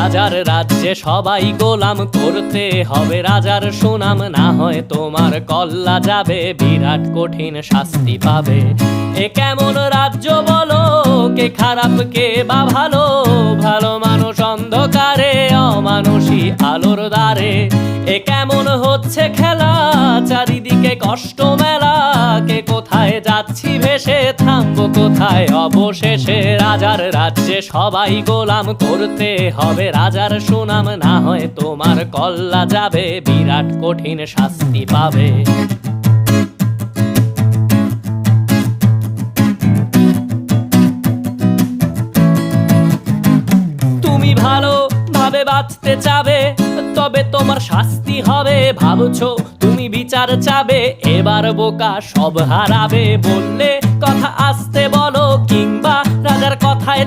রাজার রাজ্যে সবাই গোলাম, করতে হবে রাজার সুনাম, না হয় তোমার কল্লা যাবে, বিরাট কঠিন শাস্তি পাবে। এ কেমন রাজ্য বলো, কে খারাপ কে বা ভালো, ভালো মানুষ অন্ধকারে, অমানুষী আলোর দ্বারে। এ কেমন হচ্ছে খেলা, চারিদিকে কষ্ট মেলা, কে কোথায় যাচ্ছি ভেসে, থামবো কোথায় অবশেষে। রাজার রাজ্যে সবাই গোলাম, করতে হবে রাজার সুনাম, না হয় তোমার কল্লা যাবে, বিরাট কঠিন শাস্তি পাবে। তুমি ভালো ভাবে বাঁচতে চাবে, তবে তোমার শাস্তি হবে। ভাবছো তুমি বিচার চাবে, এবার বোকা সব হারাবে। বললে কথা আস্তে বলো, কিংবা রাজার কথায়